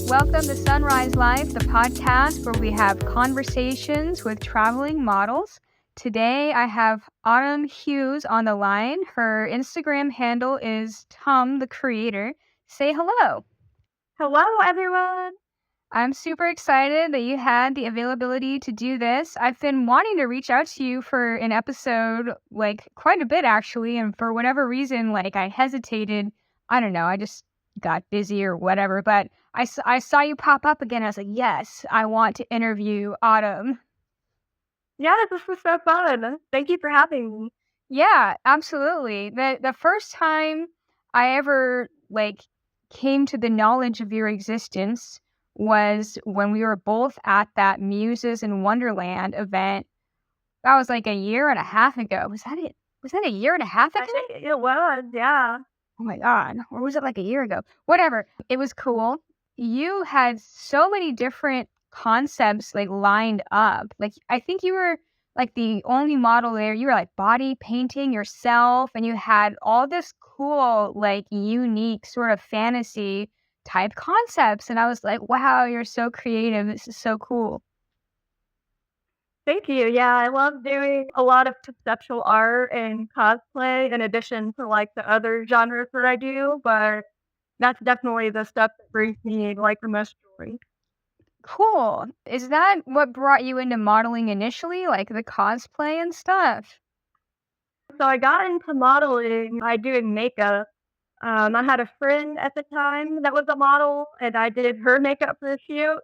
Welcome to Sunrise Life, the podcast where we have conversations with traveling models. Today I have Autumn Hughes on the line. Her Instagram handle is Tom the Creator. Say hello. Hello, everyone. I'm super excited that you had the availability to do this. I've been wanting to reach out to you for an episode, quite a bit actually, and for whatever reason, I hesitated. I don't know, I just got busy or whatever, but I saw you pop up again. I was like, yes, I want to interview Autumn. Yeah, this was so fun. Thank you for having me. Yeah, absolutely. The first time I ever came to the knowledge of your existence was when we were both at that Muses in Wonderland event. That was like a year and a half ago. Was that it? Was that a year and a half ago? I think it was, yeah. Oh my God. Or was it like a year ago? Whatever. It was cool. You had so many different concepts lined up. I think you were the only model there. You were body painting yourself and you had all this cool, unique sort of fantasy type concepts. And I was like, wow, you're so creative. This is so cool. Thank you. Yeah, I love doing a lot of conceptual art and cosplay in addition to the other genres that I do, but that's definitely the stuff that brings me the most joy. Cool. Is that what brought you into modeling initially, like the cosplay and stuff? So I got into modeling by doing makeup. I had a friend at the time that was a model, and I did her makeup for the shoot.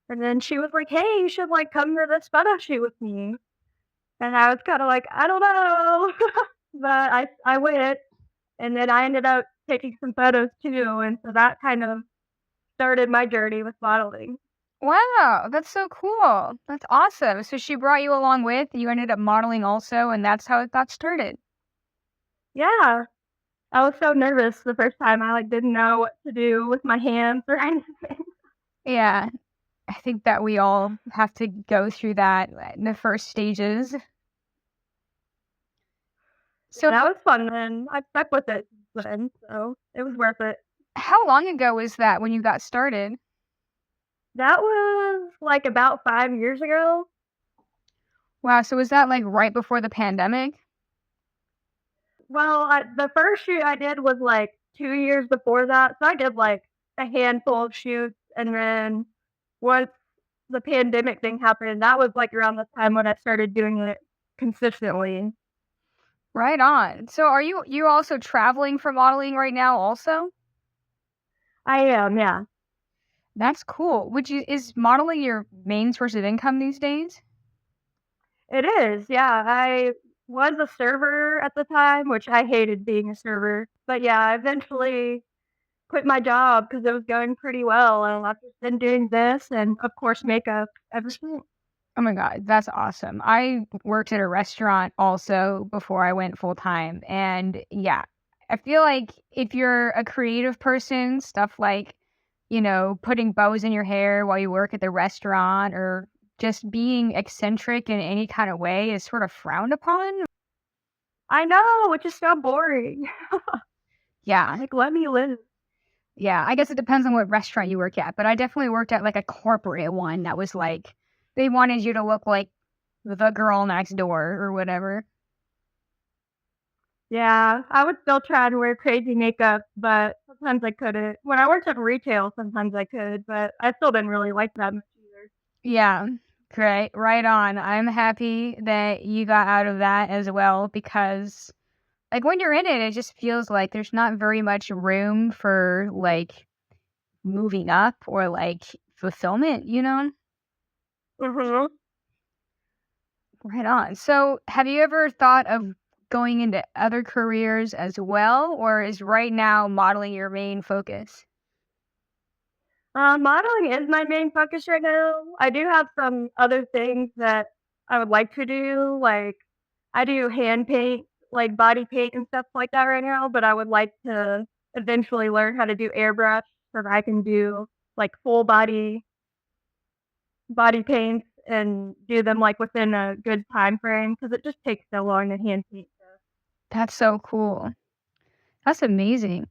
And then she was like, "Hey, you should come to this photo shoot with me." And I was kind of like, "I don't know," but I went, and then I ended up taking some photos too, and so that kind of started my journey with modeling. Wow, that's so cool. That's awesome. So she brought you along with, you ended up modeling also, and that's how it got started. Yeah, I was so nervous the first time. I didn't know what to do with my hands or anything. Yeah, I think that we all have to go through that in the first stages. So, That was fun, and I stuck with it then, so it was worth it. how long ago was that when you got started? That was about 5 years ago. Wow, so was that right before the pandemic? Well, the first shoot I did was 2 years before that, so I did a handful of shoots, and then once the pandemic thing happened, that was around the time when I started doing it consistently. Right on. So are you also traveling for modeling right now also? I am, yeah. That's cool. Is modeling your main source of income these days? It is, yeah. I was a server at the time, which I hated being a server, but yeah, I eventually quit my job because it was going pretty well, and I've just been doing this and, of course, makeup ever since. Oh my God, that's awesome. I worked at a restaurant also before I went full time. And yeah, I feel like if you're a creative person, stuff putting bows in your hair while you work at the restaurant or just being eccentric in any kind of way is sort of frowned upon. I know, which is so boring. Yeah. Let me live. Yeah. I guess it depends on what restaurant you work at, but I definitely worked at a corporate one that was they wanted you to look like the girl next door or whatever. Yeah, I would still try to wear crazy makeup, but sometimes I couldn't. When I worked at retail, sometimes I could, but I still didn't really like that much either. Yeah, great. Right on. I'm happy that you got out of that as well because when you're in it, it just feels like there's not very much room for moving up or fulfillment, you know? Mhm. Right on. So, have you ever thought of going into other careers as well, or is right now modeling your main focus? Modeling is my main focus right now. I do have some other things that I would like to do, I do hand paint, body paint and stuff like that right now, but I would like to eventually learn how to do airbrush so that I can do full body paints and do them within a good time frame because it just takes so long to hand paint stuff. That's so cool. That's amazing.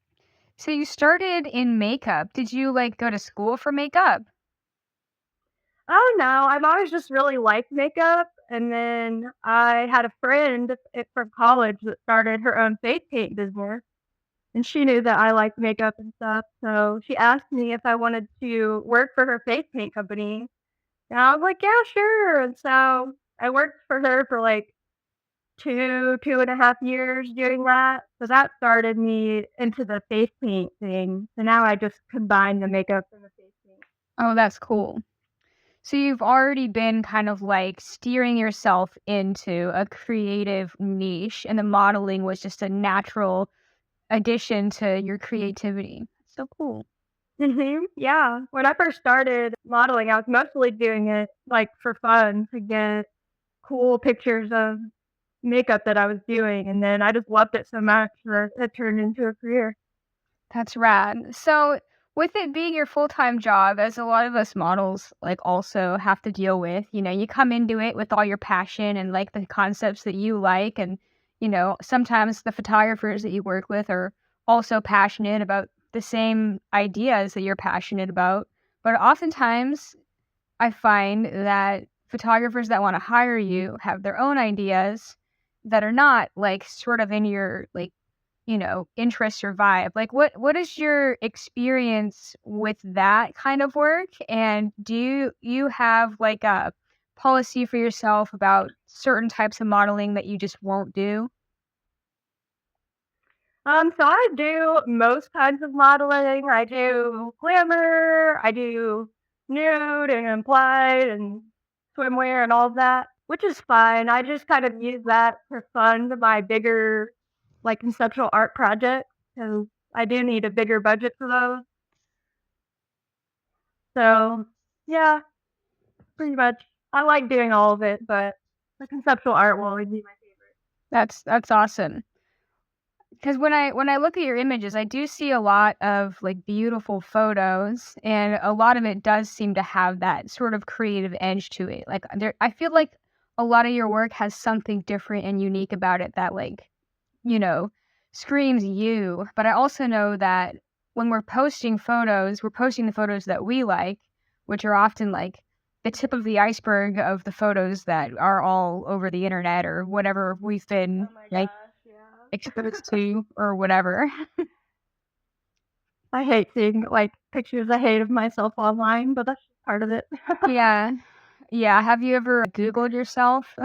So you started in makeup. Did you like go to school for makeup? Oh, no, I've always just really liked makeup, and then I had a friend from college that started her own face paint business, and she knew that I liked makeup and stuff, so she asked me if I wanted to work for her face paint company, and I was like, "Yeah, sure," and so I worked for her for, like, 2.5 years doing that, so that started me into the face paint thing, so now I just combine the makeup and the face paint. Oh, that's cool. So you've already been kind of like steering yourself into a creative niche, and the modeling was just a natural addition to your creativity. So cool. Mhm, yeah. When I first started modeling, I was mostly doing it, like, for fun to get cool pictures of makeup that I was doing, and then I just loved it so much that it turned into a career. That's rad. So, with it being your full-time job, as a lot of us models like also have to deal with, you come into it with all your passion and like the concepts that you like and sometimes the photographers that you work with are also passionate about the same ideas that you're passionate about. But oftentimes I find that photographers that want to hire you have their own ideas that are not like sort of in your like interest or vibe. Like what is your experience with that kind of work? And do you have like a policy for yourself about certain types of modeling that you just won't do? So I do most kinds of modeling. I do glamour, I do nude and implied and swimwear and all of that, which is fine. I just kind of use that for fun, my bigger, like, conceptual art projects, because I do need a bigger budget for those. So, yeah, pretty much. I like doing all of it, but the conceptual art will always be my favorite. That's awesome. Because when I look at your images, I do see a lot of like beautiful photos, and a lot of it does seem to have that sort of creative edge to it. Like I feel like a lot of your work has something different and unique about it that like you know screams you. But I also know that when we're posting photos, we're posting the photos that we like, which are often like the tip of the iceberg of the photos that are all over the internet or whatever we've been Oh my like gosh, yeah. exposed to or whatever. I hate seeing, like, pictures I hate of myself online, but that's just part of it. Yeah. Yeah, have you ever Googled yourself?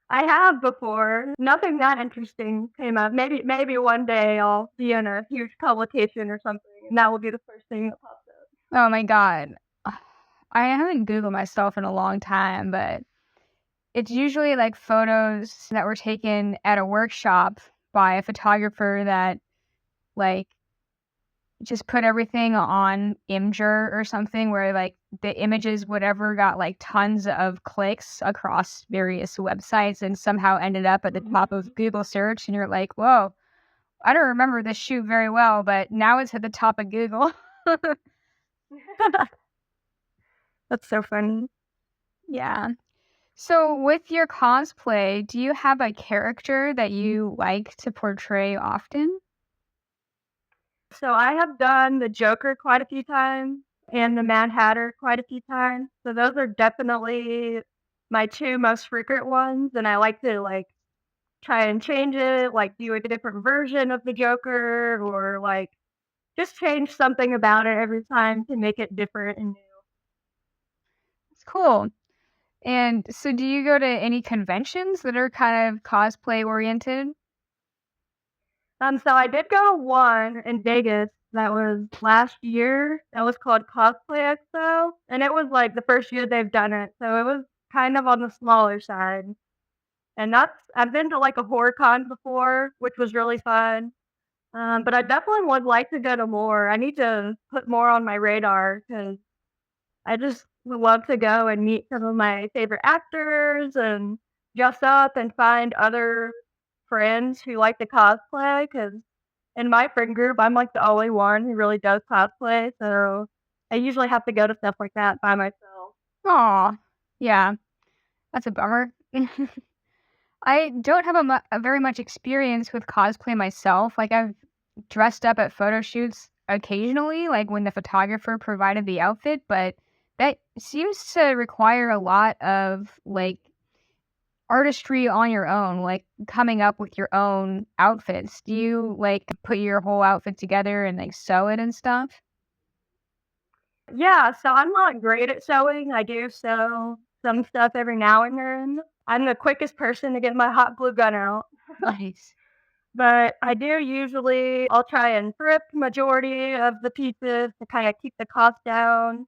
I have before. Nothing that interesting came up. Maybe one day I'll be in a huge publication or something, and that will be the first thing that pops up. Oh my god. I haven't Googled myself in a long time, but it's usually, like, photos that were taken at a workshop by a photographer that, like, just put everything on Imgur or something where, like, the images, whatever, got, like, tons of clicks across various websites and somehow ended up at the top of Google search, and you're like, "Whoa, I don't remember this shoot very well, but now it's at the top of Google." That's so funny. Yeah. So with your cosplay, do you have a character that you like to portray often? So I have done the Joker quite a few times and the Mad Hatter quite a few times. So those are definitely my 2 most frequent ones, and I like to, like, try and change it, like, do a different version of the Joker or, like, just change something about it every time to make it different and new. It's cool. And so do you go to any conventions that are kind of cosplay oriented? So I did go to one in Vegas that was last year. That was called Cosplay Expo, and it was, like, the first year they've done it, so it was kind of on the smaller side. And that's I've been to, like, a horror con before, which was really fun, but I definitely would like to go to more. I need to put more on my radar because I just would love to go and meet some of my favorite actors and dress up and find other friends who like to cosplay. Because in my friend group, I'm, like, the only one who really does cosplay, so I usually have to go to stuff like that by myself. Aw. Yeah, that's a bummer. I don't have a very much experience with cosplay myself. Like, I've dressed up at photo shoots occasionally, like when the photographer provided the outfit, but that seems to require a lot of like artistry on your own, like coming up with your own outfits. Do you like put your whole outfit together and like sew it and stuff? Yeah, so I'm not great at sewing. I do sew some stuff every now and then. I'm the quickest person to get my hot glue gun out. Nice. But I do usually I'll try and thrift majority of the pieces to kinda keep the cost down,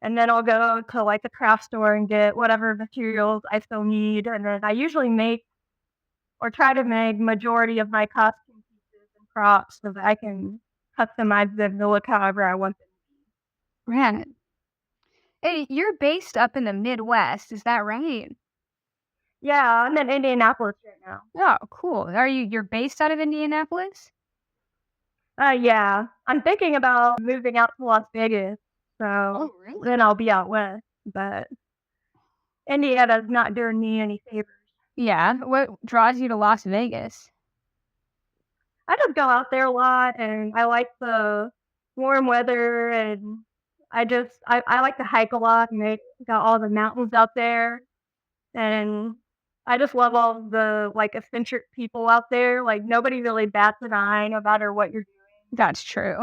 and then I'll go to, like, the craft store and get whatever materials I still need, and then I usually make or try to make majority of my costume pieces and props so that I can customize them to look however I want them. Right. Hey, you're based up in the Midwest, is that right? Yeah, I'm in Indianapolis right now. Oh, cool. You're based out of Indianapolis? Yeah. I'm thinking about moving out to Las Vegas, so Oh, really? then I'll be out west, but Indiana's not doing me any favors. Yeah. What draws you to Las Vegas? I just go out there a lot, and I like the warm weather, and I like to hike a lot, and they got all the mountains out there, and I just love all the, like, eccentric people out there, like, nobody really bats an eye no matter what you're doing. That's true.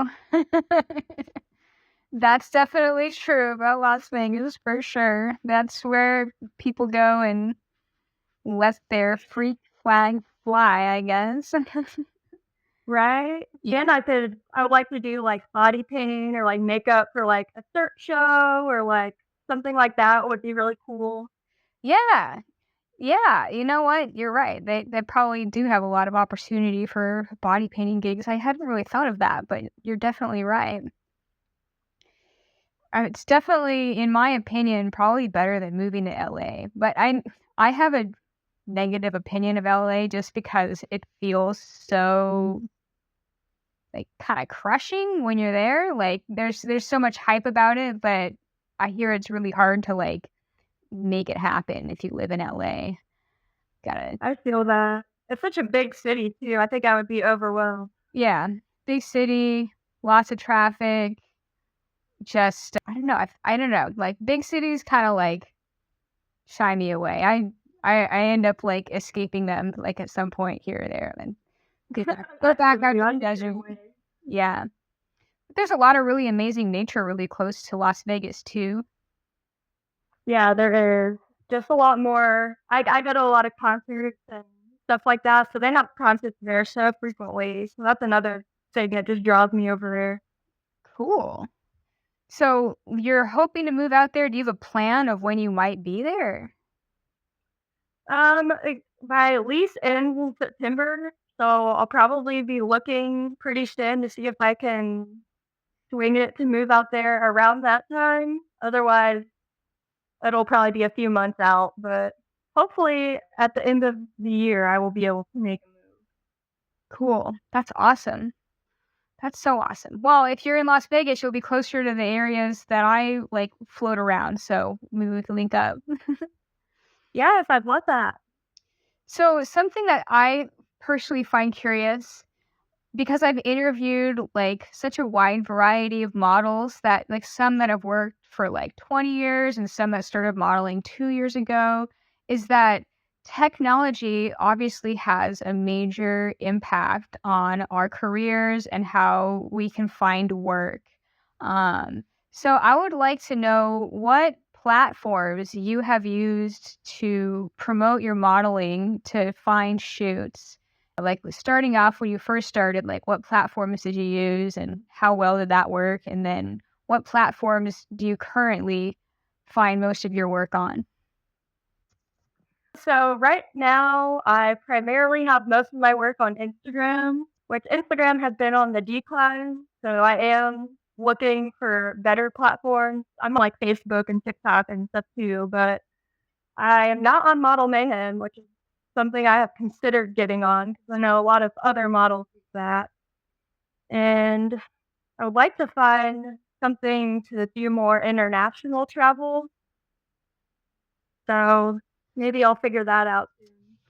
That's definitely true about Las Vegas for sure. That's where people go and let their freak flag fly, I guess. Right? Yeah. And I would like to do, like, body painting or, like, makeup for, like, a search show or, like, something like that would be really cool. Yeah. Yeah, you know what? You're right. They probably do have a lot of opportunity for body painting gigs. I hadn't really thought of that, but you're definitely right. It's definitely, in my opinion, probably better than moving to LA. But I have a negative opinion of LA just because it feels so like kind of crushing when you're there. Like there's so much hype about it, but I hear it's really hard to like make it happen if you live in LA. Gotta I feel that. It's such a big city too, I think I would be overwhelmed. Yeah, big city, lots of traffic. Just I don't know. Like big cities kind of like shy me away. I end up like escaping them like at some point here or there, and then go I back feel out you, to I'm the the desert. same way. Yeah. But there's a lot of really amazing nature really close to Las Vegas too. Yeah, there is. Just a lot more I go to a lot of concerts and stuff like that, so they have concerts there so frequently, so that's another thing that just draws me over there. Cool. So you're hoping to move out there. Do you have a plan of when you might be there? My lease ends in September, so I'll probably be looking pretty soon to see if I can swing it to move out there around that time. Otherwise, it'll probably be a few months out, but hopefully at the end of the year, I will be able to make a move. Cool. That's awesome. That's so awesome. Well, if you're in Las Vegas, you'll be closer to the areas that I like float around. So maybe we can link up. Yes, I'd love that. So something that I personally find curious because I've interviewed like such a wide variety of models that like some that have worked for like 20 years and some that started modeling 2 years ago is that technology obviously has a major impact on our careers and how we can find work. Um, so I would like to know what platforms you have used to promote your modeling to find shoots like, starting off when you first started, like, what platforms did you use and how well did that work? And then what platforms do you currently find most of your work on? So right now, I primarily have most of my work on Instagram, which Instagram has been on the decline. So I am looking for better platforms. I'm on like Facebook and TikTok and stuff too, but I am not on Model Mayhem, which is something I have considered getting on because I know a lot of other models use that. And I would like to find something to do more international travel. So maybe I'll figure that out soon.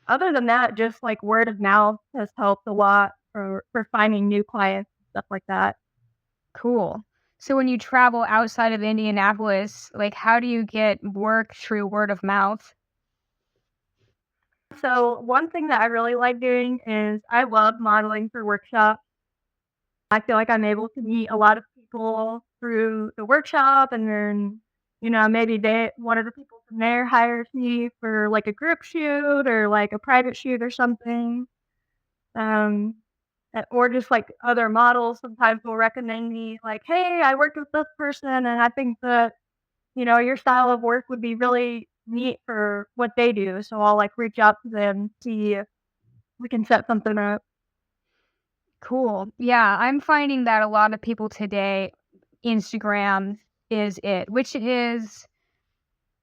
Other than that, just like word of mouth has helped a lot. for finding new clients and stuff like that. Cool. So when you travel outside of Indianapolis, like how do you get work through word of mouth? So one thing that I really like doing is I love modeling for workshops. I feel like I'm able to meet a lot of people through the workshop, and then, maybe one of the people from there hires me for like a group shoot or like a private shoot or something. Um, or just like other models sometimes will recommend me like, "Hey, I worked with this person and I think that, your style of work would be really neat for what they do." So I'll like reach out to them, see if we can set something up. Cool. Yeah, I'm finding that a lot of people today, Instagram is it, which is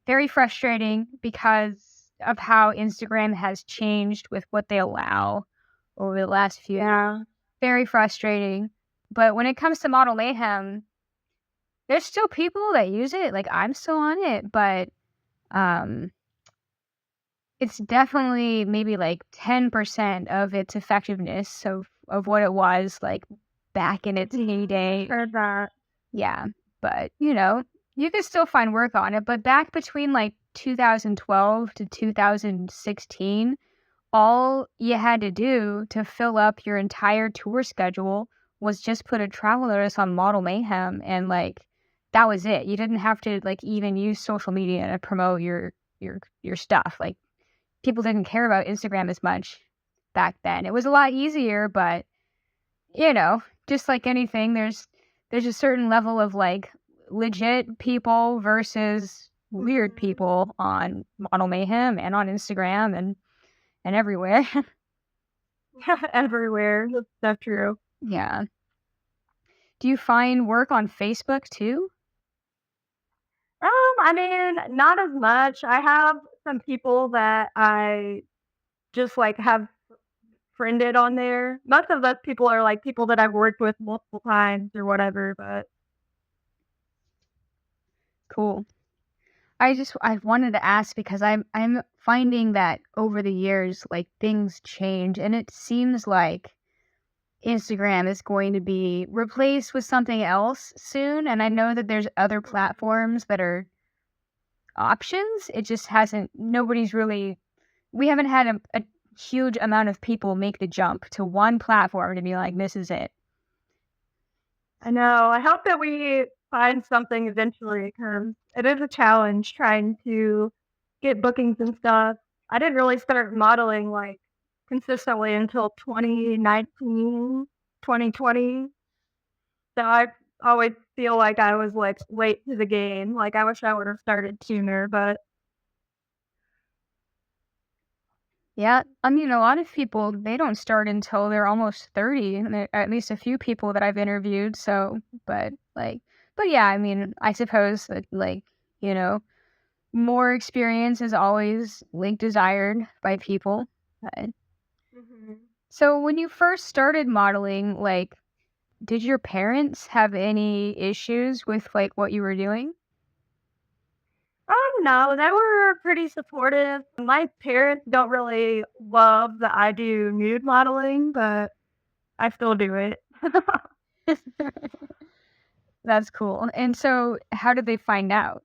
very frustrating because of how Instagram has changed with what they allow over the last few years. Yeah. Very frustrating. But when it comes to Model Mayhem, there's still people that use it. Like I'm still on it, but um it's definitely maybe like 10% of its effectiveness of what it was like back in its heyday. Heard that. Yeah, but, you can still find work on it, but back between, like, 2012 to 2016, all you had to do to fill up your entire tour schedule was just put a travel notice on Model Mayhem, and, like, that was it. You didn't have to, like, even use social media to promote your stuff, like, people didn't care about Instagram as much back then. It was a lot easier, but just like anything, there's a certain level of like legit people versus weird Mhm. people on Model Mayhem and on Instagram and everywhere. Everywhere. That's so true. Yeah. Do you find work on Facebook too? I mean, not as much. I have some people that I just like have friended on there. Most of those people are like people that I've worked with multiple times or whatever, but Cool. I wanted to ask because I'm finding that over the years like things change and it seems like Instagram is going to be replaced with something else soon and I know that there's other platforms that are options. It just hasn't nobody's really we haven't had a huge amount of people make the jump to one platform to be like, "This is it." I know. I hope that we find something eventually because it is a challenge trying to get bookings and stuff. I didn't really start modeling like consistently until 2019, 2020. So I always feel like I was like late to the game. Like I wish I would have started sooner, but Yeah, I mean, a lot of people, they don't start until they're almost 30, and at least a few people that I've interviewed, so but yeah, I mean, I suppose that, like, you know, more experience is always, like, desired by people, but Mhm. so when you first started modeling, like, did your parents have any issues with, like, what you were doing? No, they were pretty supportive. My parents don't really love that I do nude modeling, but I still do it. That's cool, and so how did they find out?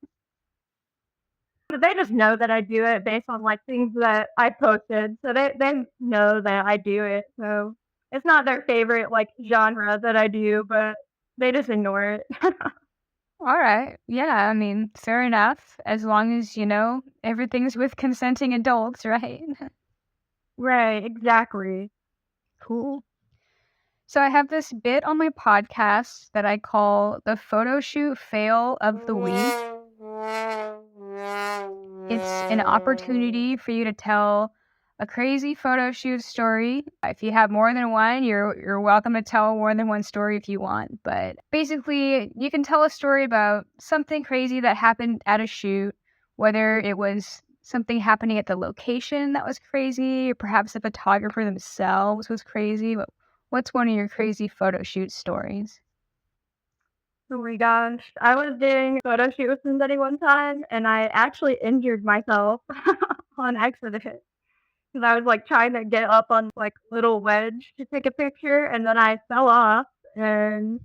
They just know that I do it based on, like, things that I posted, so they know that I do it, so it's not their favorite, like, genre that I do, but they just ignore it. Alright, yeah, I mean, fair enough, as long as, everything's with consenting adults, right? Right, exactly. Cool. So I have this bit on my podcast that I call the photo shoot fail of the week. It's an opportunity for you to tell a crazy photo shoot story. If you have more than one, you're welcome to tell more than one story if you want. But basically, you can tell a story about something crazy that happened at a shoot, whether it was something happening at the location that was crazy, or perhaps the photographer themselves was crazy. But what's one of your crazy photo shoot stories? Oh my gosh. I was doing a photo shoot with somebody one time, and I actually injured myself on accident. because I was, like, trying to get up on, like, a little ledge to take a picture, and then I fell off and,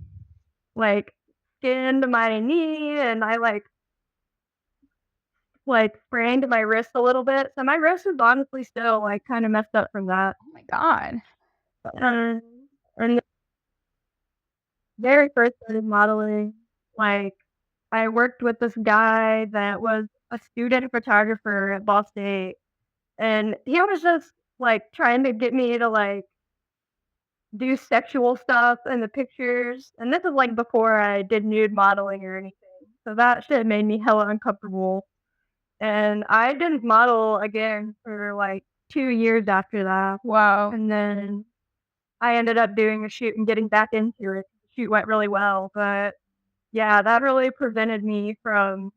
like, skinned my knee, and I, sprained my wrist a little bit, so my wrist is honestly still, like, kinda messed up from that. Oh my god. Um, and the very first started modeling, like, I worked with this guy that was a student photographer at Ball State, and he was just, like, trying to get me to, like, do sexual stuff in the pictures, and this is, like, before I did nude modeling or anything, so that shit made me hella uncomfortable, and I didn't model again for, like, 2 years after that, Wow. and then I ended up doing a shoot and getting back into it. The shoot went really well, but, yeah, that really prevented me from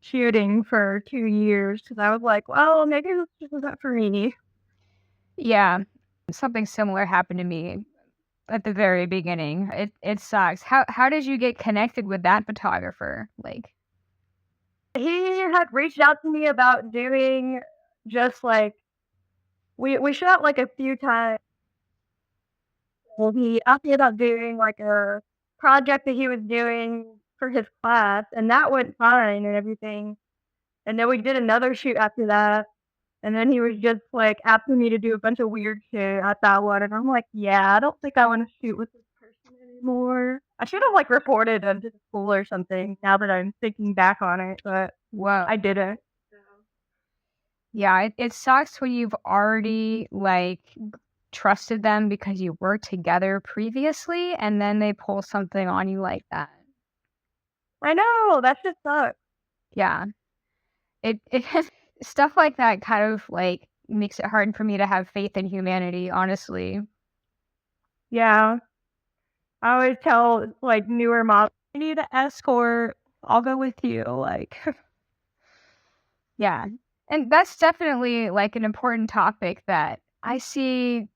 shooting for 2 years because I was like, "Well, maybe this just isn't for me." Yeah. Something similar happened to me at the very beginning. It sucks. How did you get connected with that photographer? Like, He had reached out to me about doing just, like we shot, like, a few times. Well, he asked me about doing, like, a project that he was doing for his class, and that went fine and everything, and then we did another shoot after that, and then he was just, like, asking me to do a bunch of weird shit at that one, and I'm like, "Yeah, I don't think I wanna shoot with this person anymore." I should've, like, reported him to the school or something now that I'm thinking back on it, but whoa. I didn't. So Yeah, it sucks when you've already like trusted them because you worked together previously and then they pull something on you like that. I know, that just sucks. Yeah. It stuff like that kind of like makes it hard for me to have faith in humanity, honestly. Yeah. I always tell, like, newer moms, "I need an escort. I'll go with you," like Yeah. And that's definitely like an important topic that I see,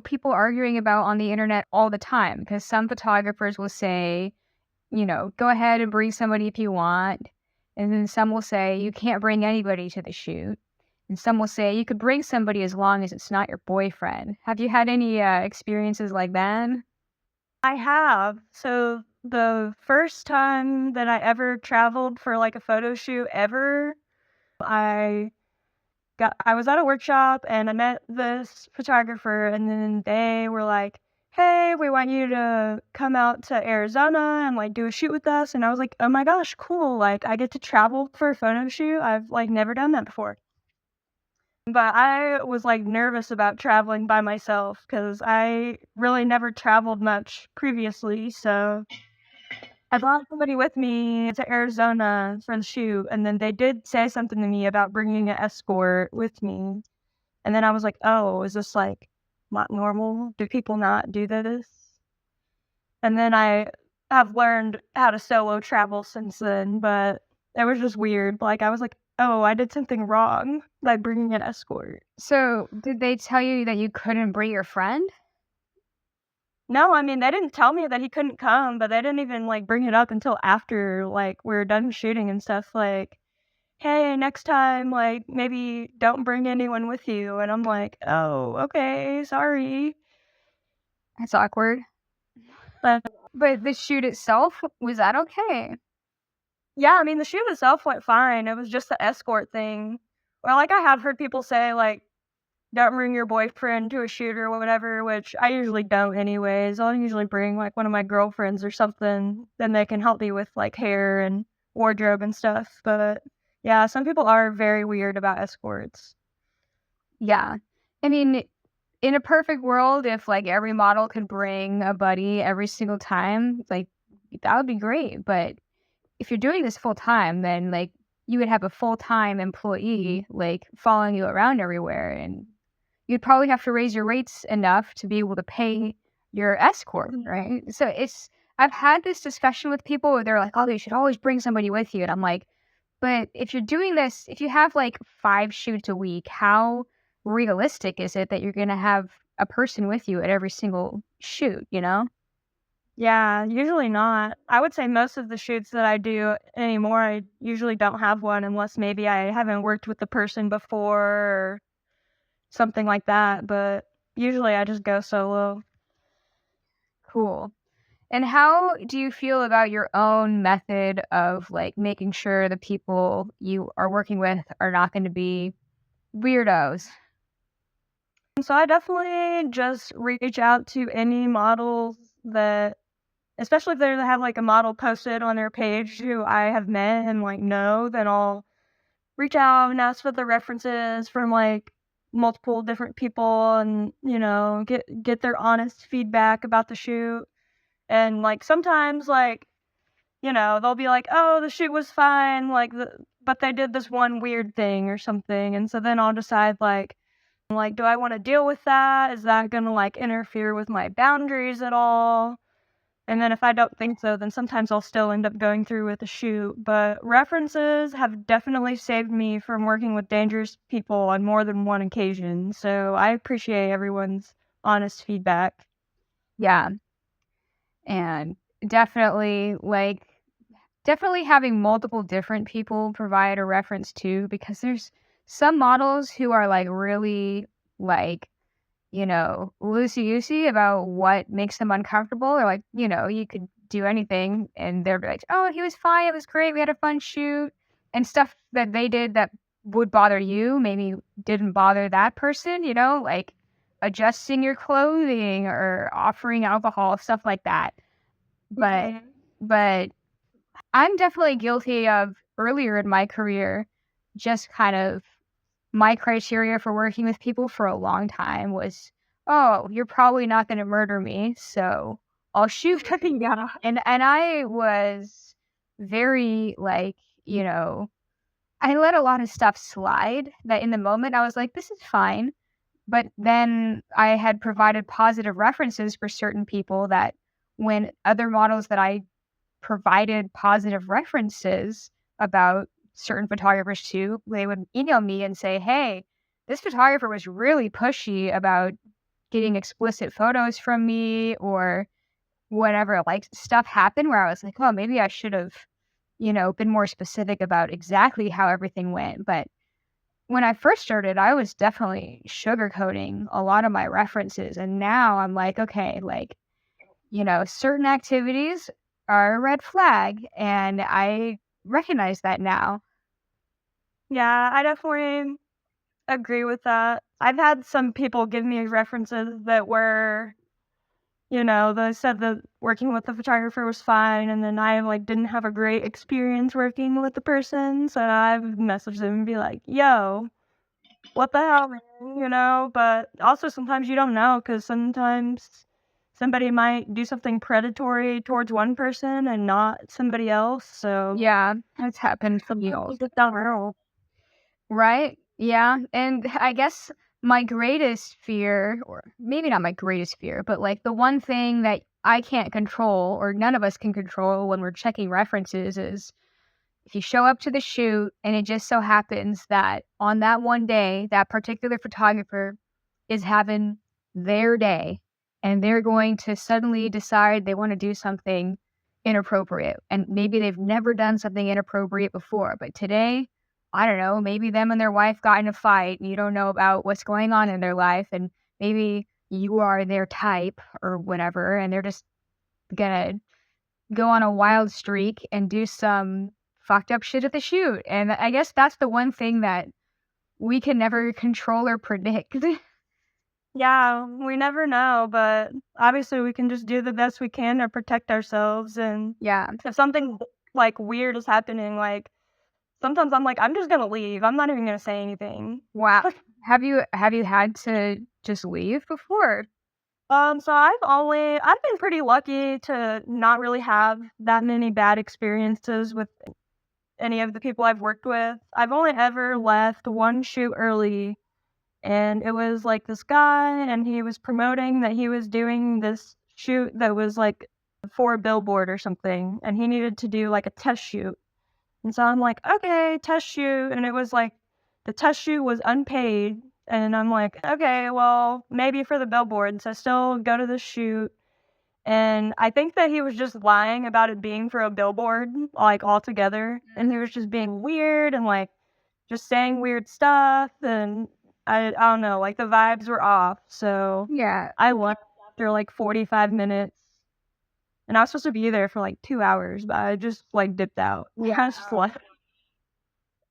people arguing about on the internet all the time because some photographers will say, go ahead and bring somebody if you want. And then some will say, you can't bring anybody to the shoot. And some will say, you could bring somebody as long as it's not your boyfriend. Have you had any experiences like that? I have. So, the first time that I ever traveled for, like, a photo shoot ever, I I was at a workshop and I met this photographer, and then they were like, "Hey, we want you to come out to Arizona and, like, do a shoot with us," and I was like, "Oh my gosh, cool, like, I get to travel for a photo shoot? I've, like, never done that before." But I was, like, nervous about traveling by myself because I really never traveled much previously, so I brought somebody with me to Arizona for the shoot, and then they did say something to me about bringing an escort with me, and then I was like, "Oh, is this, like, not normal? Do people not do this?" And then I have learned how to solo travel since then, but it was just weird, like, I was like, "Oh, I did something wrong by bringing an escort." So, did they tell you that you couldn't bring your friend? No, I mean, they didn't tell me that he couldn't come, but they didn't even, like, bring it up until after, like, we are done shooting and stuff, like, "Hey, next time, like, maybe don't bring anyone with you," and I'm like, "Oh, okay, sorry." That's awkward. But, But the shoot itself, was that okay? yeah, I mean, the shoot itself went fine, it was just the escort thing. Or, like, I have heard people say, like, "Don't bring your boyfriend to a shoot," or whatever, which I usually don't anyways. I'll usually bring, like, one of my girlfriends or something, then they can help me with, like, hair and wardrobe and stuff, but, yeah, some people are very weird about escorts. Yeah. I mean, in a perfect world, if like every model could bring a buddy every single time, like that would be great. But if you're doing this full time, then like you would have a full time employee like following you around everywhere, and you'd probably have to raise your rates enough to be able to pay your escort, right? So I've had this discussion with people where they're like, "Oh, you should always bring somebody with you," and I'm like, but if you're doing this, if you have like 5 shoots a week, how realistic is it that you're gonna have a person with you at every single shoot, you know? Yeah, usually not. I would say most of the shoots that I do anymore, I usually don't have one unless maybe I haven't worked with the person before, something like that, but usually I just go solo. Cool. And how do you feel about your own method of like making sure the people you are working with are not going to be weirdos? So I definitely just reach out to any models that, especially if they have like a model posted on their page who I have met and like know, then I'll reach out and ask for the references from like multiple different people and get their honest feedback about the shoot. And like sometimes like they'll be like, oh, the shoot was fine, like but they did this one weird thing or something, and so then I'll decide like, do I want to deal with that? Is that gonna like interfere with my boundaries at all? And then if I don't think so, then sometimes I'll still end up going through with the shoot. But references have definitely saved me from working with dangerous people on more than one occasion. So I appreciate everyone's honest feedback. Yeah. And definitely like definitely having multiple different people provide a reference too, because there's some models who are like really like, loosey-goosey about what makes them uncomfortable or like, you could do anything and they're like, "Oh, he was fine. It was great. We had a fun shoot." And stuff that they did that would bother you maybe didn't bother that person, like adjusting your clothing or offering alcohol, stuff like that. But Mhm. but I'm definitely guilty of earlier in my career just kind of my criteria for working with people for a long time was, "Oh, you're probably not gonna murder me, so I'll shoot." Yeah. And I was very, like, you know I let a lot of stuff slide that in the moment I was like, "This is fine." But then I had provided positive references for certain people that when other models that I provided positive references about certain photographers too, they would email me and say, "Hey, this photographer was really pushy about getting explicit photos from me," or whatever. Like stuff happened where I was like, "Oh, maybe I should have, been more specific about exactly how everything went." But when I first started, I was definitely sugarcoating a lot of my references. And now I'm like, okay, like, certain activities are a red flag, and I recognize that now. Yeah, I definitely agree with that. I've had some people give me references that were, they said that working with the photographer was fine, and then I like didn't have a great experience working with the person. So I've messaged them and be like, "Yo, what the hell, man?" But also sometimes you don't know because sometimes somebody might do something predatory towards one person and not somebody else. So Yeah, it's happened to me sometimes also. you just don't know. Right? Yeah. And I guess my greatest fear, or maybe not my greatest fear, but like the one thing that I can't control or none of us can control when we're checking references is if you show up to the shoot and it just so happens that on that one day, that particular photographer is having their day and they're going to suddenly decide they want to do something inappropriate. And maybe they've never done something inappropriate before, but today, I don't know, maybe them and their wife got in a fight and you don't know about what's going on in their life. And maybe you are their type or whatever, and they're just gonna go on a wild streak and do some fucked up shit at the shoot. And I guess that's the one thing that we can never control or predict. Yeah, we never know, but obviously we can just do the best we can to protect ourselves. And Yeah. if something like weird is happening, like sometimes I'm like, I'm just gonna leave. I'm not even gonna say anything. Wow. Have you had to just leave before? So I've been pretty lucky to not really have that many bad experiences with any of the people I've worked with. I've only ever left one shoot early, and it was like this guy, and he was promoting that he was doing this shoot that was like for a billboard or something, and he needed to do like a test shoot. And so I'm like, okay, test shoot. And it was like the test shoot was unpaid. And I'm like, okay, well, maybe for the billboard. So I still go to the shoot. And I think that he was just lying about it being for a billboard, like altogether. And he was just being weird and like just saying weird stuff. And I don't know, like, the vibes were off, so Yeah. I left after, like, 45 minutes, and I was supposed to be there for, like, 2 hours, but I just, like, dipped out. I was just Wow. like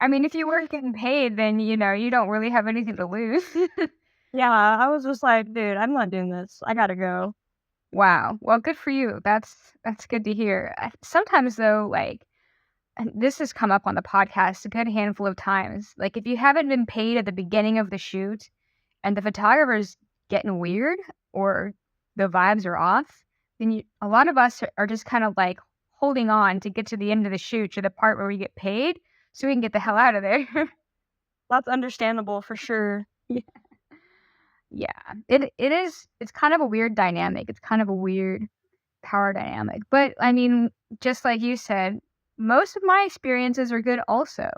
I mean, if you weren't getting paid, then, you don't really have anything to lose. yeah, I was just like, "Dude, I'm not doing this. I gotta go." Wow. Well, good for you. That's good to hear. Sometimes though, like, and this has come up on the podcast a good handful of times. Like, if you haven't been paid at the beginning of the shoot and the photographer's getting weird or the vibes are off, then a lot of us are just kind of like holding on to get to the end of the shoot to the part where we get paid so we can get the hell out of there. That's understandable for sure. Yeah. It's kind of a weird dynamic. It's kind of a weird power dynamic. But I mean, just like you said, most of my experiences are good also.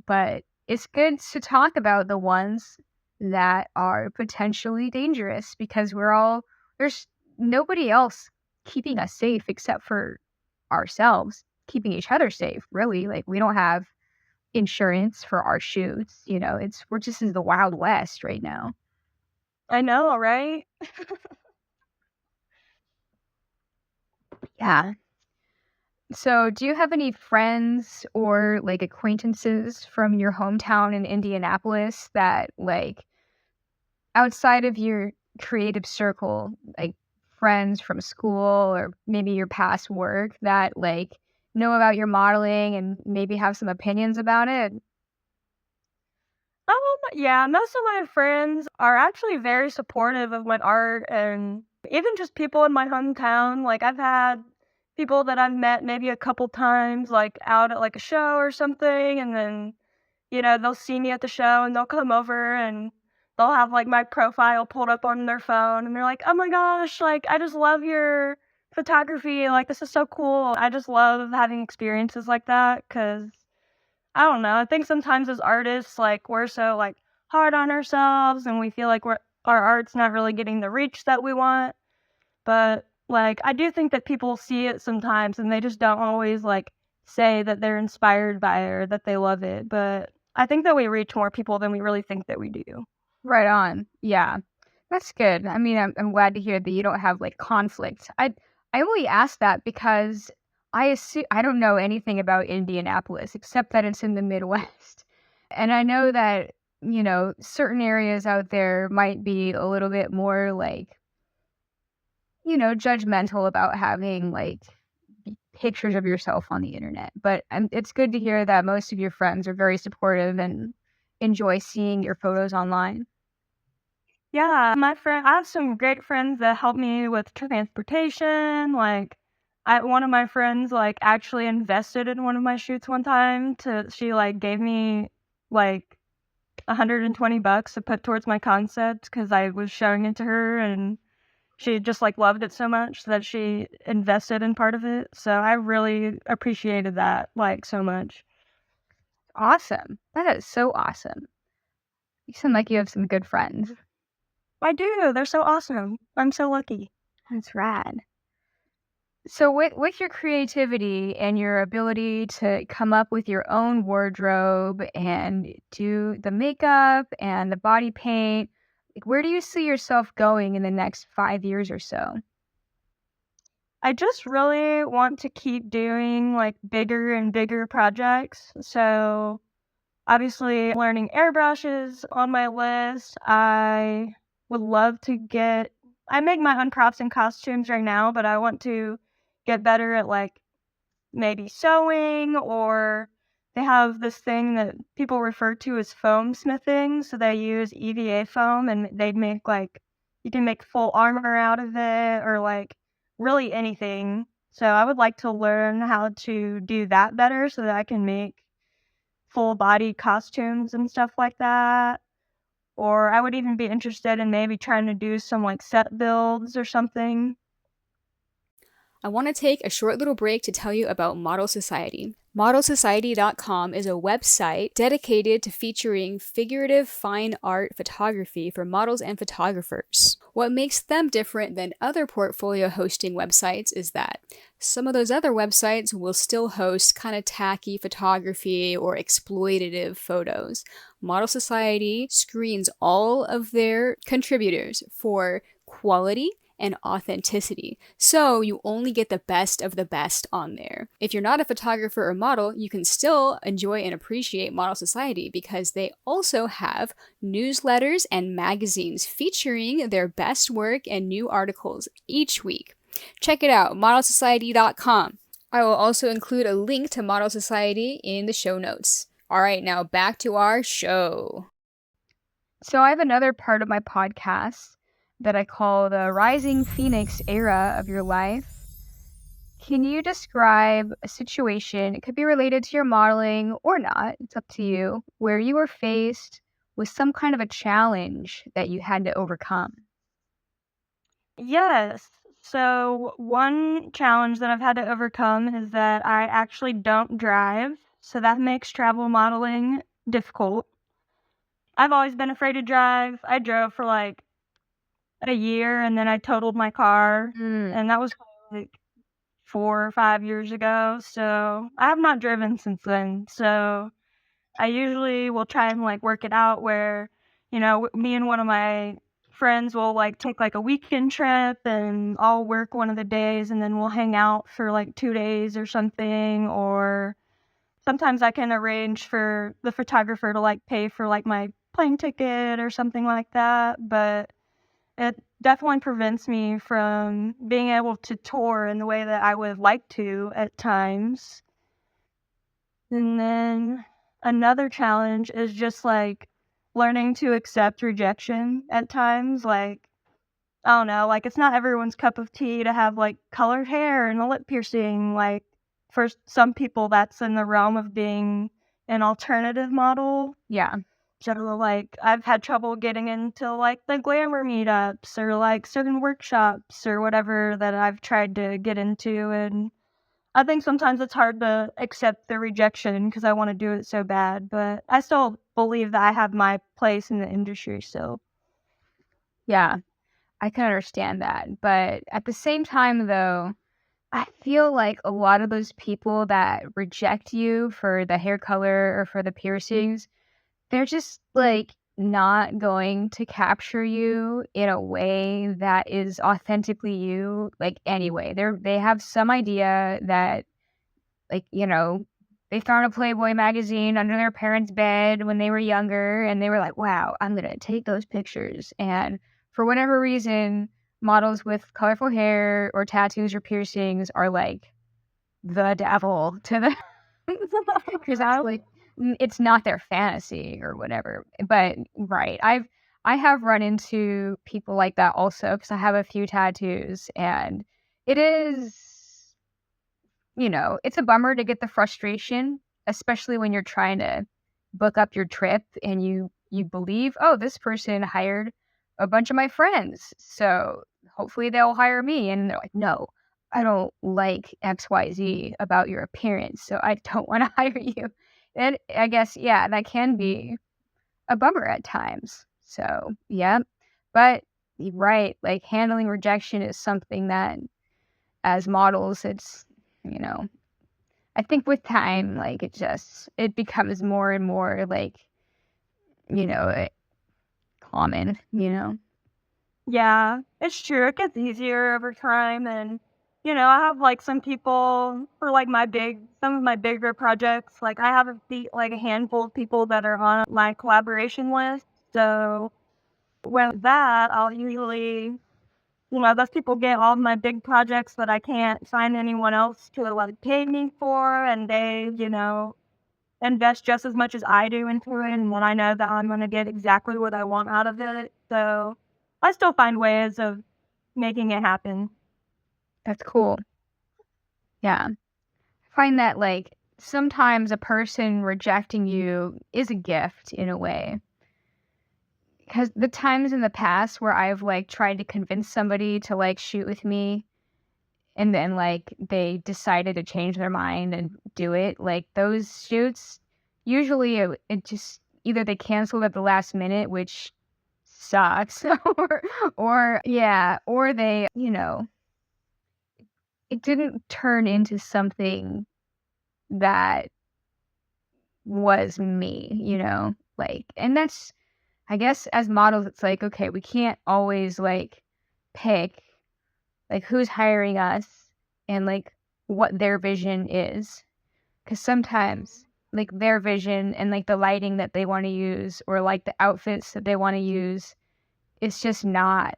But it's good to talk about the ones that are potentially dangerous because there's nobody else keeping us safe except for ourselves, keeping each other safe, really. Like, we don't have insurance for our shoots, we're just in the Wild West right now. I know, right? Yeah. So, do you have any friends or like acquaintances from your hometown in Indianapolis that like outside of your creative circle, like friends from school or maybe your past work that like know about your modeling and maybe have some opinions about it? Yeah, most of my friends are actually very supportive of my art and even just people in my hometown. Like, I've had people that I've met maybe a couple times, like, out at, like, a show or something, and then, they'll see me at the show and they'll come over and they'll have, like, my profile pulled up on their phone, and they're like, "Oh my gosh, like, I just love your photography, like, this is so cool." I just love having experiences like that because I don't know. I think sometimes as artists, like, we're so, like, hard on ourselves and we feel like our art's not really getting the reach that we want. But, like, I do think that people see it sometimes and they just don't always, like, say that they're inspired by it or that they love it. But I think that we reach more people than we really think that we do. Right on. Yeah. That's good. I mean, I'm glad to hear that you don't have like conflict. I only asked that because I don't know anything about Indianapolis except that it's in the Midwest. And I know that, certain areas out there might be a little bit more like, judgmental about having like pictures of yourself on the internet. But it's good to hear that most of your friends are very supportive and enjoy seeing your photos online. Yeah, I have some great friends that help me with transportation. Like, one of my friends like actually invested in one of my shoots one time. She like gave me like $120 to put towards my concept because I was showing it to her and she just like loved it so much that she invested in part of it. So I really appreciated that like so much. Awesome. That is so awesome. You sound like you have some good friends. I do. They're so awesome. I'm so lucky. That's rad. So with your creativity and your ability to come up with your own wardrobe and do the makeup and the body paint, like where do you see yourself going in the next 5 years or so? I just really want to keep doing like bigger and bigger projects. So obviously learning airbrushes on my list. I would love to I make my own props and costumes right now, but I want to get better at like maybe sewing, or they have this thing that people refer to as foam smithing. So they use EVA foam and they'd make like, you can make full armor out of it or like really anything. So I would like to learn how to do that better so that I can make full body costumes and stuff like that. Or I would even be interested in maybe trying to do some like set builds or something. I want to take a short little break to tell you about Model Society. ModelSociety.com is a website dedicated to featuring figurative fine art photography for models and photographers. What makes them different than other portfolio hosting websites is that some of those other websites will still host kind of tacky photography or exploitative photos. Model Society screens all of their contributors for quality and authenticity. So you only get the best of the best on there. If you're not a photographer or model, you can still enjoy and appreciate Model Society because they also have newsletters and magazines featuring their best work and new articles each week. Check it out, modelsociety.com. I will also include a link to Model Society in the show notes. All right, now back to our show. So I have another part of my podcast that I call the Rising Phoenix era of your life. Can you describe a situation, it could be related to your modeling or not, it's up to you, where you were faced with some kind of a challenge that you had to overcome? Yes. So one challenge that I've had to overcome is that I actually don't drive, so that makes travel modeling difficult. I've always been afraid to drive. I drove for like a year and then I totaled my car, Mm, and that was like 4 or 5 years ago. So I have not driven since then. So I usually will try and like work it out where, me and one of my friends will like take like a weekend trip and I'll work one of the days and then we'll hang out for like 2 days or something. Or sometimes I can arrange for the photographer to like pay for like my plane ticket or something like that. But it definitely prevents me from being able to tour in the way that I would like to at times. And then another challenge is just like learning to accept rejection at times. Like, I don't know, like it's not everyone's cup of tea to have like colored hair and a lip piercing. Like, for some people, that's in the realm of being an alternative model. yeah. So, like, I've had trouble getting into, like, the glamour meetups or, like, certain workshops or whatever that I've tried to get into, and I think sometimes it's hard to accept the rejection because I wanna do it so bad, but I still believe that I have my place in the industry still. Yeah, I can understand that. But at the same time, though, I feel like a lot of those people that reject you for the hair color or for the piercings, they're just like not going to capture you in a way that is authentically you, like anyway. They have some idea that, like, they found a Playboy magazine under their parents' bed when they were younger, and they were like, "Wow, I'm gonna take those pictures." And for whatever reason, models with colorful hair or tattoos or piercings are like the devil to the because that's like it's not their fantasy or whatever. But right, I have run into people like that also because I have a few tattoos, and it is, it's a bummer to get the frustration, especially when you're trying to book up your trip and you believe, oh, this person hired a bunch of my friends, so hopefully they'll hire me. And they're like, no, I don't like XYZ about your appearance, so I don't want to hire you. And I guess, yeah, that can be a bummer at times. So, yeah. But you're right, like handling rejection is something that as models, it's, you know, I think with time, like, it becomes more and more, like, you know, common. Yeah, it's true. It gets easier over time, and I have like some people for like some of my bigger projects. Like I have like a handful of people that are on my collaboration list. So with that, I'll usually, those people get all my big projects that I can't find anyone else to like pay me for, and they, invest just as much as I do into it, and when I know that I'm gonna get exactly what I want out of it. So I still find ways of making it happen. That's cool. Yeah. I find that, like, sometimes a person rejecting you is a gift in a way. Because the times in the past where I've, like, tried to convince somebody to, like, shoot with me, and then like they decided to change their mind and do it. Like those shoots, usually it just either they canceled at the last minute, which sucks, or yeah, or they, it didn't turn into something that was me, like, and that's, I guess as models, it's like, okay, we can't always like pick like who's hiring us and like what their vision is. Because sometimes like their vision and like the lighting that they want to use or like the outfits that they want to use, it's just not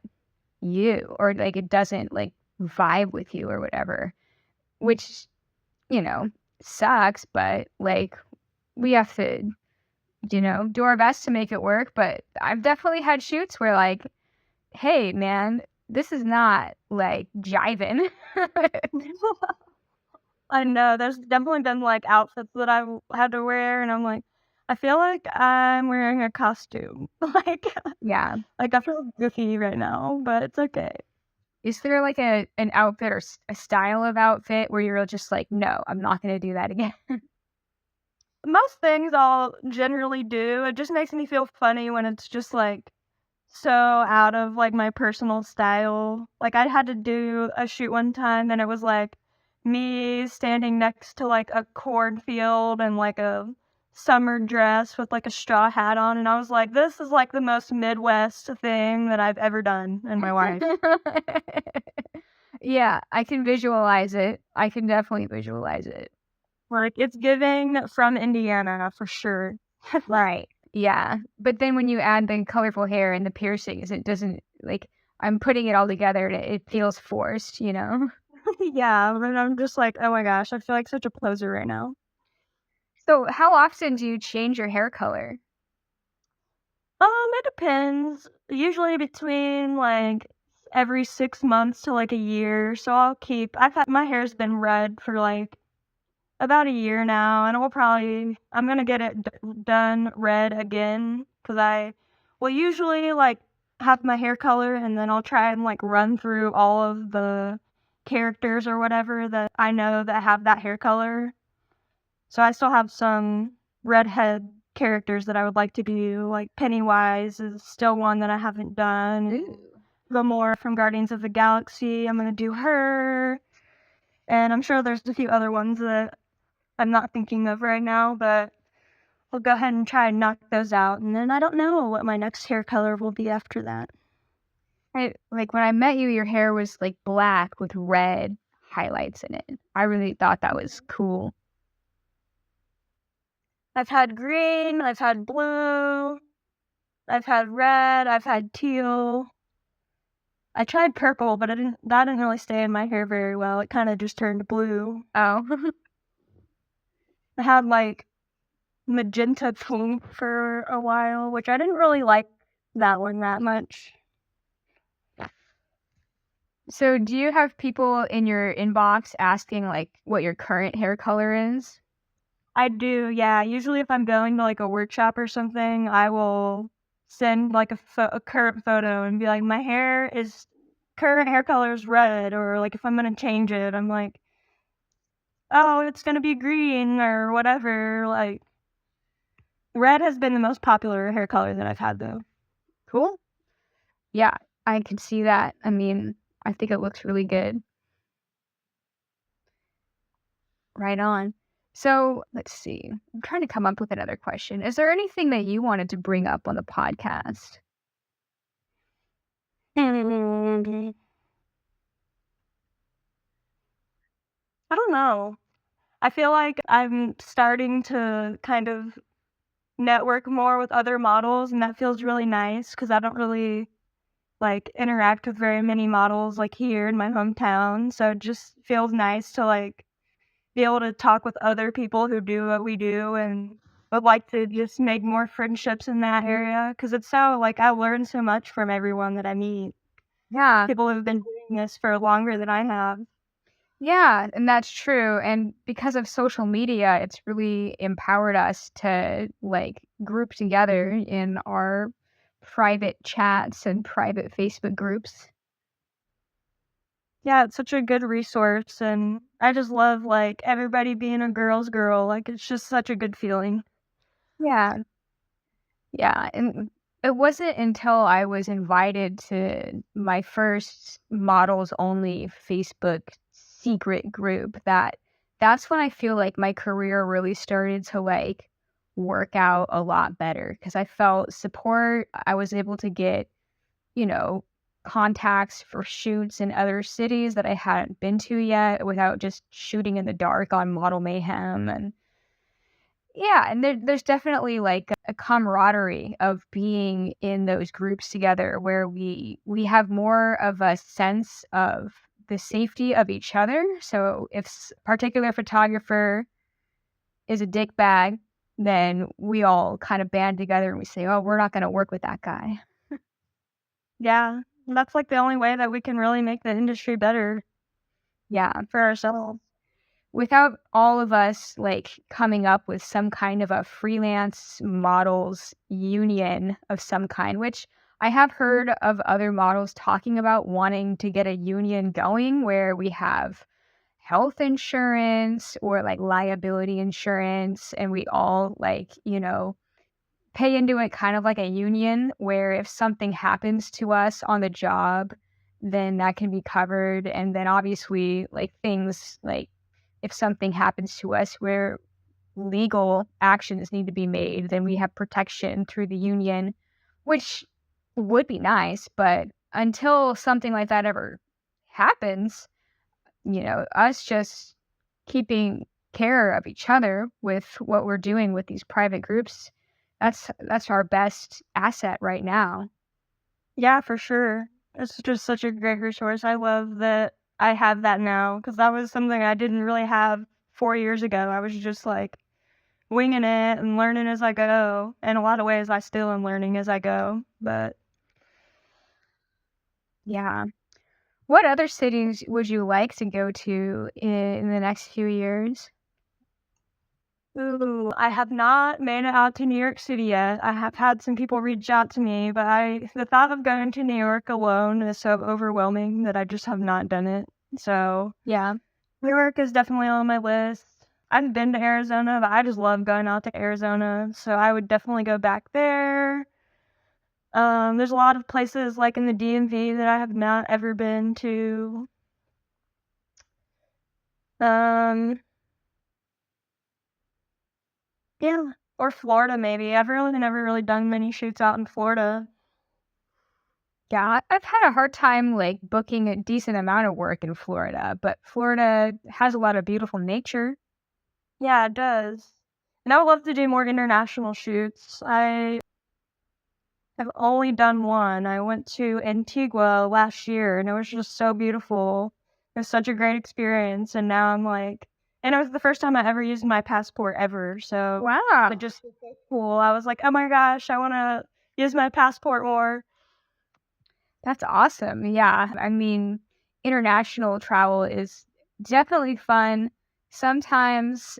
you, or like it doesn't like vibe with you or whatever, which, you know, sucks, but like we have to, do our best to make it work. But I've definitely had shoots where like, hey man, this is not like jiving. I know, there's definitely been, like, outfits that I've had to wear, and I'm like, "I feel like I'm wearing a costume." Yeah. Like, I feel goofy right now, but it's okay. Is there like an outfit or a style of outfit where you're just like, no, I'm not going to do that again? Most things I'll generally do, it just makes me feel funny when it's just, like, so out of, like, my personal style. Like, I had to do a shoot one time, and it was, like, me standing next to, like, a cornfield and, like, a summer dress with, like, a straw hat on, and I was like, "This is, like, the most Midwest thing that I've ever done in my life." Yeah, I can visualize it. I can definitely visualize it. Like, it's giving from Indiana for sure. Right. Yeah. But then when you add the colorful hair and the piercings, it doesn't like I'm putting it all together and it feels forced, Yeah, and I'm just like, "Oh my gosh, I feel like such a poser right now." So how often do you change your hair color? It depends. Usually between like every 6 months to like a year. So I've had my hair's been red for like about a year now, and I'm gonna get it done red again because I will usually like have my hair color, and then I'll try and like run through all of the characters or whatever that I know that have that hair color. So I still have some redhead characters that I would like to do, like Pennywise is still one that I haven't done. Ooh. Gamora from Guardians of the Galaxy, I'm gonna do her, and I'm sure there's a few other ones that I'm not thinking of right now, but I'll go ahead and try and knock those out, and then I don't know what my next hair color will be after that. Like when I met you, your hair was like black with red highlights in it. I really thought that was cool. I've had green, I've had blue, I've had red, I've had teal. I tried purple, but that didn't really stay in my hair very well. It kinda just turned blue. Oh. I had, like, magenta pink for a while, which I didn't really like that one that much. So do you have people in your inbox asking like what your current hair color is? I do, yeah. Usually if I'm going to, like, a workshop or something, I will send, like, a current photo and be like, "My hair is current hair color is red," or, like, if I'm gonna change it, I'm like, "Oh, it's gonna be green," or whatever, like red has been the most popular hair color that I've had, though. Cool. Yeah, I can see that. I mean, I think it looks really good. Right on. So let's see. I'm trying to come up with another question. Is there anything that you wanted to bring up on the podcast? I don't know. I feel like I'm starting to kind of network more with other models, and that feels really nice because I don't really, like, interact with very many models, like, here in my hometown, so it just feels nice to, like, be able to talk with other people who do what we do and would like to just make more friendships in that area because it's so like, I learn so much from everyone that I meet. Yeah. People who've been doing this for longer than I have. Yeah, and that's true. And because of social media, it's really empowered us to like group together in our private chats and private Facebook groups. Yeah, it's such a good resource, and I just love, like, everybody being a girl's girl, like, it's just such a good feeling. Yeah. Yeah, and it wasn't until I was invited to my first models only Facebook secret group that's when I feel like my career really started to like work out a lot better because I felt support. I was able to get, you know, contacts for shoots in other cities that I hadn't been to yet without just shooting in the dark on Model Mayhem. And yeah, and there's definitely like a camaraderie of being in those groups together where we have more of a sense of the safety of each other. So if particular photographer is a dick bag, then we all kind of band together and we say, "Oh, we're not going to work with that guy." Yeah, that's, like, the only way that we can really make the industry better Yeah, for ourselves. without all of us like coming up with some kind of a freelance models union of some kind, which I have heard of other models talking about wanting to get a union going where we have health insurance or like liability insurance and we all like, pay into it kind of like a union where if something happens to us on the job, then that can be covered. And then obviously, like things like if something happens to us where legal actions need to be made, then we have protection through the union, which would be nice. But until something like that ever happens, us just keeping care of each other with what we're doing with these private groups, that's our best asset right now. Yeah, for sure. It's just such a great resource. I love that I have that now because that was something I didn't really have 4 years ago. I was just, like, winging it and learning as I go. In a lot of ways, I still am learning as I go, but Yeah. What other cities would you like to go to in the next few years? ooh, I have not made it out to New York City yet. I have had some people reach out to me, but the thought of going to New York alone is so overwhelming that I just have not done it. So, Yeah. New York is definitely on my list. I've been to Arizona, but I just love going out to Arizona, so I would definitely go back there. There's a lot of places, like, in the DMV that I have not ever been to. Um, yeah, or Florida maybe. I've really never really done many shoots out in Florida. Yeah, I've had a hard time like booking a decent amount of work in Florida, but Florida has a lot of beautiful nature. Yeah, it does. And I would love to do more international shoots. I have only done one. I went to Antigua last year, and it was just so beautiful. It was such a great experience, and now I'm like and it was the first time I ever used my passport ever, so Wow. it just was so cool. I was like, "Oh my gosh, I wanna use my passport more." That's awesome. Yeah. I mean, international travel is definitely fun. Sometimes,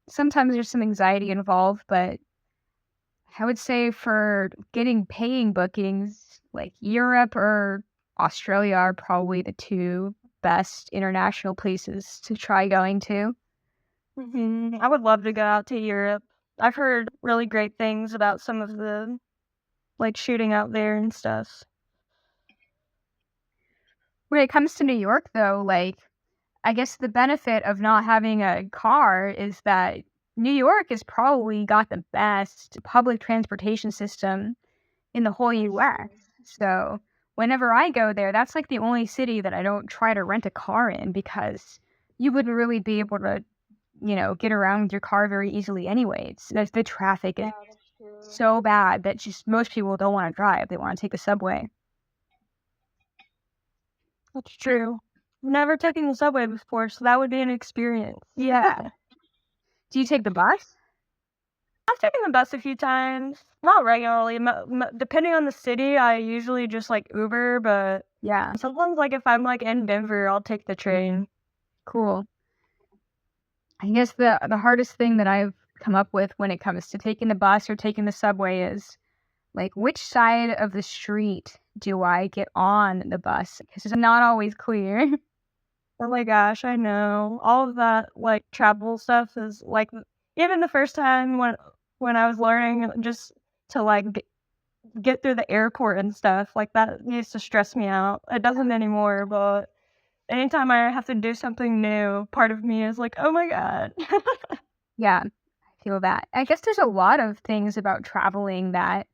sometimes there's some anxiety involved, but I would say for getting paying bookings, like Europe or Australia are probably the two best international places to try going to. I would love to go out to Europe. I've heard really great things about some of the, like, shooting out there and stuff. When it comes to New York, though, like, I guess the benefit of not having a car is that New York has probably got the best public transportation system in the whole US. So whenever I go there, that's like the only city that I don't try to rent a car in because you wouldn't really be able to, get around with your car very easily anyway. The traffic is so bad that just most people don't want to drive. They want to take the subway. That's true. Never taken the subway before, so that would be an experience. Yeah. Do you take the bus? I've taken the bus a few times, not regularly. Depending on the city, I usually just like Uber, but Yeah. sometimes, like if I'm like in Denver, I'll take the train. Cool. I guess the hardest thing that I've come up with when it comes to taking the bus or taking the subway is like which side of the street do I get on the bus? Because it's not always clear. Oh my gosh, I know. All of that, like, travel stuff is, like, even the first time when I was learning just to, like, get through the airport and stuff, like, that used to stress me out. It doesn't anymore, but anytime I have to do something new, part of me is like, "Oh my god." Yeah, I feel that. I guess there's a lot of things about traveling that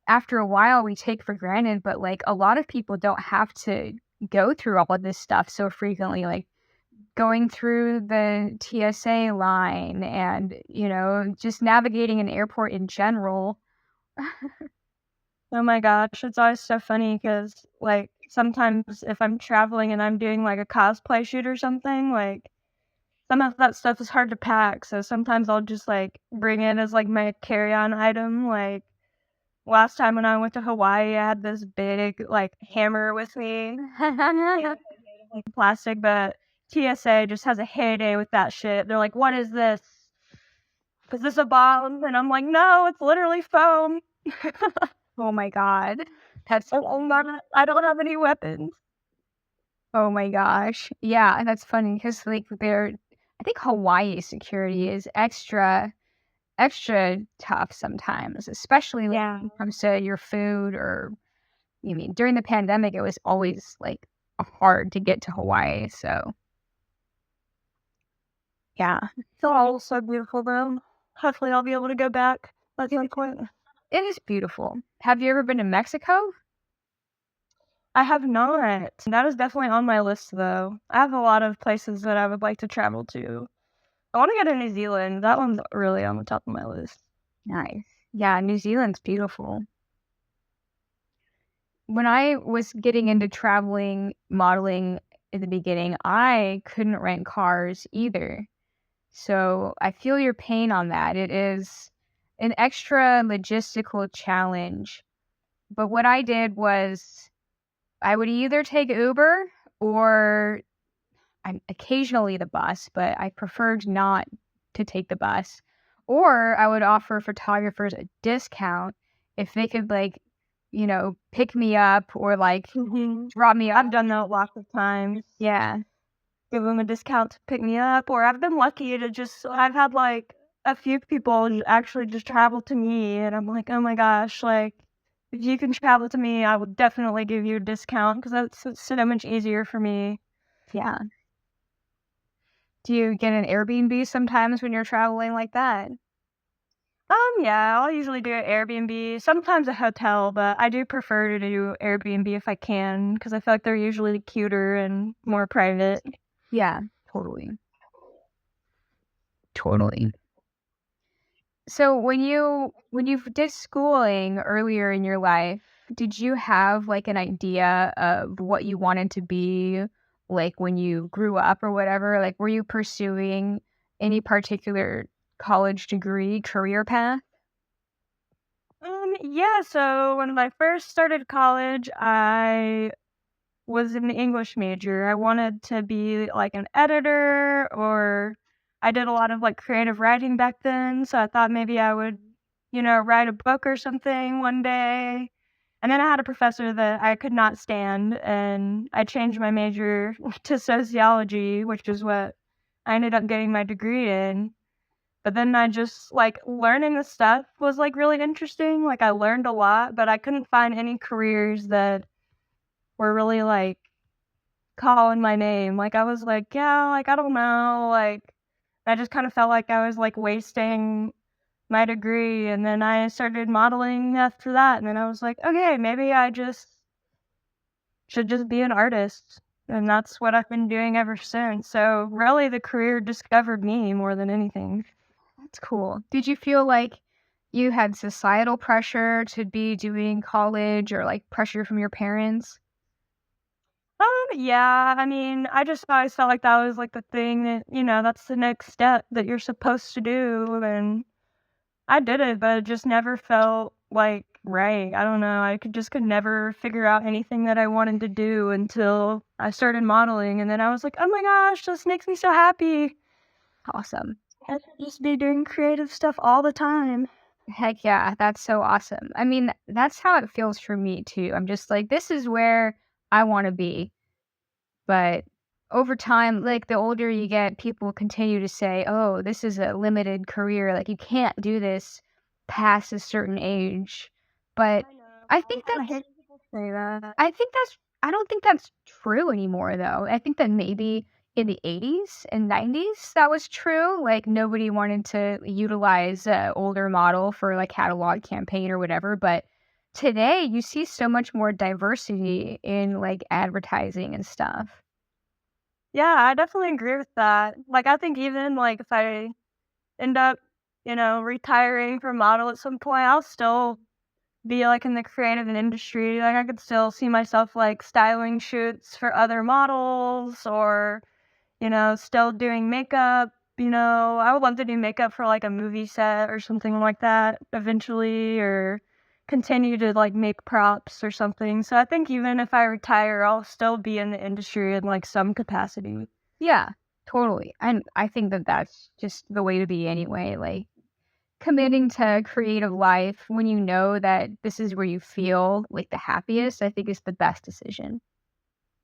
after a while we take for granted, but like a lot of people don't have to go through all of this stuff so frequently, like going through the TSA line and, just navigating an airport in general. Oh my gosh, it's always so funny because, like, sometimes if I'm traveling and I'm doing, like, a cosplay shoot or something, like, some of that stuff is hard to pack, so sometimes I'll just, like, bring it as, like, my carry-on item, like, last time when I went to Hawaii, I had this big, like, hammer with me, like, plastic, but TSA just has a heyday with that shit. They're like, "What is this? Is this a bomb?" And I'm like, "No, it's literally foam." Oh my god. That's I don't have any weapons. Oh my gosh. Yeah, that's funny because like I think Hawaii security is extra tough sometimes, especially like, Yeah. when it comes to your food or during the pandemic it was always like hard to get to Hawaii. So yeah, It's all so beautiful, though. Hopefully, I'll be able to go back at some point. it is beautiful. Have you ever been to Mexico? I have not. That is definitely on my list, though. I have a lot of places that I would like to travel to. I want to go to New Zealand. That one's really on the top of my list. Nice. Yeah, New Zealand's beautiful. When I was getting into traveling, modeling in the beginning, I couldn't rent cars either. So I feel your pain on that. It is an extra logistical challenge. But what I did was I would either take Uber or occasionally the bus, but I preferred not to take the bus. Or I would offer photographers a discount if they could, like, pick me up or like drop me off. I've done that lots of times. Yeah. Give them a discount to pick me up, or I've been lucky to I've had, like, a few people actually just travel to me, and I'm like, "Oh my gosh, like, if you can travel to me, I will definitely give you a discount because that's so much easier for me." Yeah. Do you get an Airbnb sometimes when you're traveling like that? Yeah, I'll usually do an Airbnb, sometimes a hotel, but I do prefer to do Airbnb if I can because I feel like they're usually cuter and more private. Yeah, totally. Totally. So when you did schooling earlier in your life, did you have like an idea of what you wanted to be like when you grew up or whatever? Like were you pursuing any particular college degree, career path? Yeah, so when I first started college, I was an English major. I wanted to be like an editor, or I did a lot of like creative writing back then, so I thought maybe I would, write a book or something one day. And then I had a professor that I could not stand, and I changed my major to sociology, which is what I ended up getting my degree in. But then I just like learning the stuff was like really interesting. Like I learned a lot, but I couldn't find any careers that were really like calling my name. Like, I was like, "Yeah, like, I don't know," like, I just kinda felt like I was, like, wasting my degree, and then I started modeling after that, and then I was like, "Okay, maybe I just should just be an artist," and that's what I've been doing ever since, so, really, the career discovered me more than anything. That's cool. Did you feel like you had societal pressure to be doing college or like pressure from your parents? Yeah, I mean, I just always felt like that was, like, the thing that, that's the next step that you're supposed to do, and I did it, but it just never felt, like, right. I don't know, I could never figure out anything that I wanted to do until I started modeling, and then I was like, "Oh my gosh, this makes me so happy. Awesome. I should just be doing creative stuff all the time." Heck yeah, that's so awesome. I mean, that's how it feels for me too. I'm just like, this is where I want to be. But over time, like the older you get, people continue to say, "Oh, this is a limited career. Like you can't do this past a certain age." But I know. I think I that's hate when people say that. I don't think that's true anymore though. I think that maybe in the 80s and 90s that was true. Like nobody wanted to utilize a older model for like catalog campaign or whatever, but today you see so much more diversity in like advertising and stuff. Yeah, I definitely agree with that. Like, I think even, like, if I end up, retiring from model at some point, I'll still be, like, in the creative industry. Like, I could still see myself, like, styling shoots for other models or, still doing makeup. I would love to do makeup for, like, a movie set or something like that eventually, or continue to, like, make props or something. So I think even if I retire, I'll still be in the industry in, like, some capacity. Yeah, totally. And I think that that's just the way to be anyway. Like committing to creative life when you know that this is where you feel like the happiest, I think is the best decision.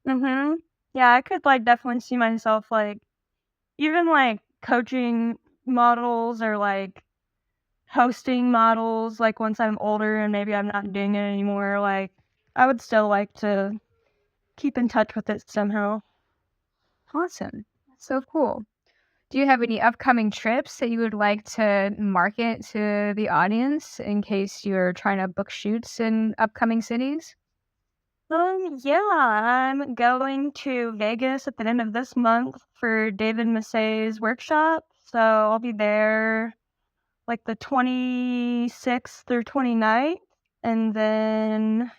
Mhm. Yeah, I could, like, definitely see myself, like, even, like, coaching models or, like, hosting models, like, once I'm older and maybe I'm not doing it anymore, like, I would still like to keep in touch with it somehow. Awesome. That's so cool. Do you have any upcoming trips that you would like to market to the audience in case you're trying to book shoots in upcoming cities? Yeah, I'm going to Vegas at the end of this month for David Massey's workshop, so I'll be there, like, the 26th through 29th, and then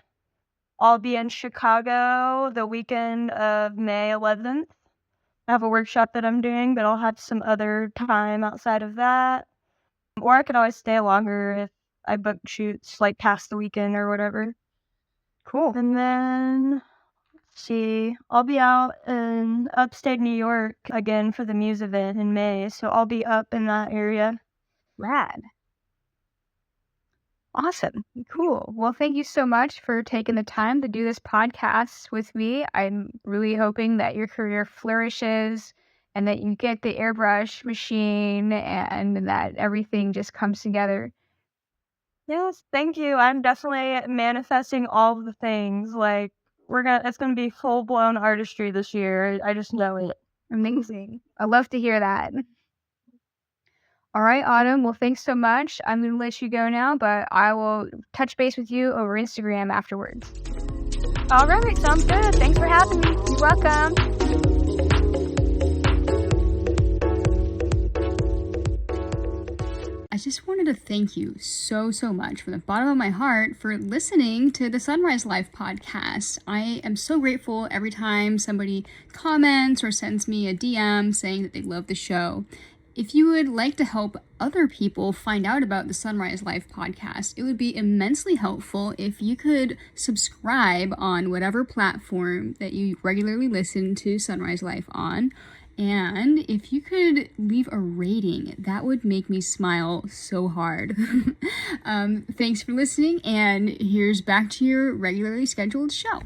I'll be in Chicago the weekend of May 11th. I have a workshop that I'm doing, but I'll have some other time outside of that. Or I could always stay longer if I book shoots like past the weekend or whatever. Cool. And then let's see, I'll be out in upstate New York again for the Muse event in May, so I'll be up in that area. Rad. Awesome. Cool. Well, thank you so much for taking the time to do this podcast with me. I'm really hoping that your career flourishes and that you get the airbrush machine and that everything just comes together. Yes, thank you. I'm definitely manifesting all of the things. Like it's gonna be full blown artistry this year. I just know it. Amazing. I love to hear that. All right, Autumn. Well, thanks so much. I'm going to let you go now, but I will touch base with you over Instagram afterwards. All right, sounds good. Thanks for having me. You're welcome. I just wanted to thank you so much from the bottom of my heart for listening to the Sunrise Life podcast. I am so grateful every time somebody comments or sends me a DM saying that they love the show. If you would like to help other people find out about the Sunrise Life podcast, it would be immensely helpful if you could subscribe on whatever platform that you regularly listen to Sunrise Life on. And if you could leave a rating, that would make me smile so hard. Thanks for listening, and here's back to your regularly scheduled show.